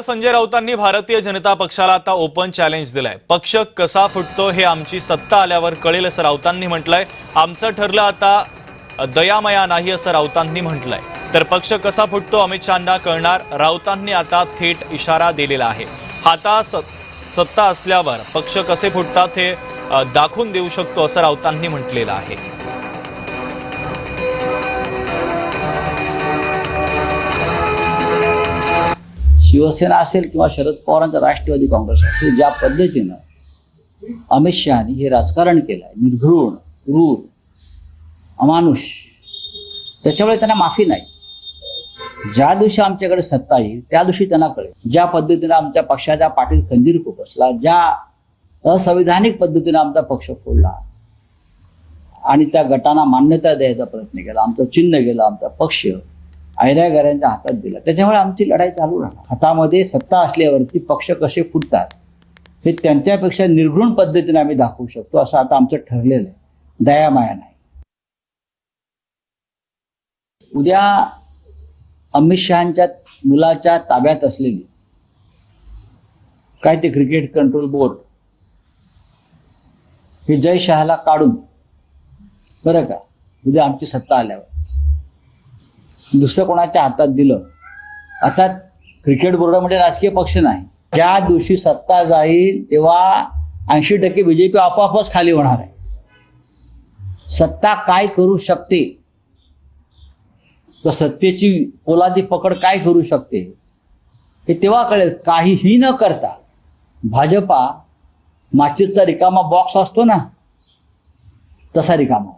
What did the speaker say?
संजय राऊतांनी भारतीय जनता पक्षाला आता open challenge दिलंय। पक्ष कसा फुटतो हे आमची सत्ता आल्यावर कळेल असं राऊतांनी म्हटलंय। आमचं ठरलं आता दयामया नाही असं राऊतांनी म्हटलंय। तर पक्ष कसा फुटतो अमित शहांना कळणार, राऊतांनी आता थेट इशारा दिलेला आहे। हातात सत्ता असल्यावर पक्ष कसे फुटतात हे दाखवून देऊ शकतो असं राऊतांनी म्हटलेलं आहे। शिवसेना असेल किंवा शरद पवारांचा राष्ट्रवादी काँग्रेस असेल, ज्या पद्धतीनं अमित शहानी हे राजकारण केलंय, निर्घृण, क्रूर, अमानुष, त्याच्यामुळे त्यांना माफी नाही। ज्या दिवशी आमच्याकडे सत्ता येईल त्या दिवशी त्यांना कळेल। ज्या पद्धतीनं आमच्या पक्षाच्या पाठीत खंजीर खुपसला, ज्या असंविधानिक पद्धतीनं आमचा पक्ष फोडला आणि त्या गटांना मान्यता द्यायचा प्रयत्न केला, आमचं चिन्ह गेलं, आमचा पक्ष ऐऱ्यागऱ्यांच्या हातात दिला, त्याच्यामुळे आमची लढाई चालू राहणार। हातामध्ये सत्ता असल्यावरती पक्ष कसे फुटतात हे त्यांच्यापेक्षा निर्घृण पद्धतीने आम्ही दाखवू शकतो, असं आता आमचं ठरलेलं आहे। दयामाया नाही। उद्या अमित शहांच्या मुलाच्या ताब्यात असलेली काय ते क्रिकेट कंट्रोल बोर्ड हे जय शहाला काढून, बरं का, उद्या आमची सत्ता आल्यावर दुसरं कोणाच्या हातात दिलं। आता क्रिकेट बोर्डामध्ये राजकीय पक्ष नाही। ज्या दिवशी सत्ता जाईल तेव्हा 80% बीजेपी आपोआपच खाली होणार आहे। सत्ता काय करू शकते, तर सत्तेची पोलादी पकड काय करू शकते हे तेव्हा कळेल। काहीही न करता भाजपा माचीसचा रिकामा बॉक्स असतो ना, तसा रिकामा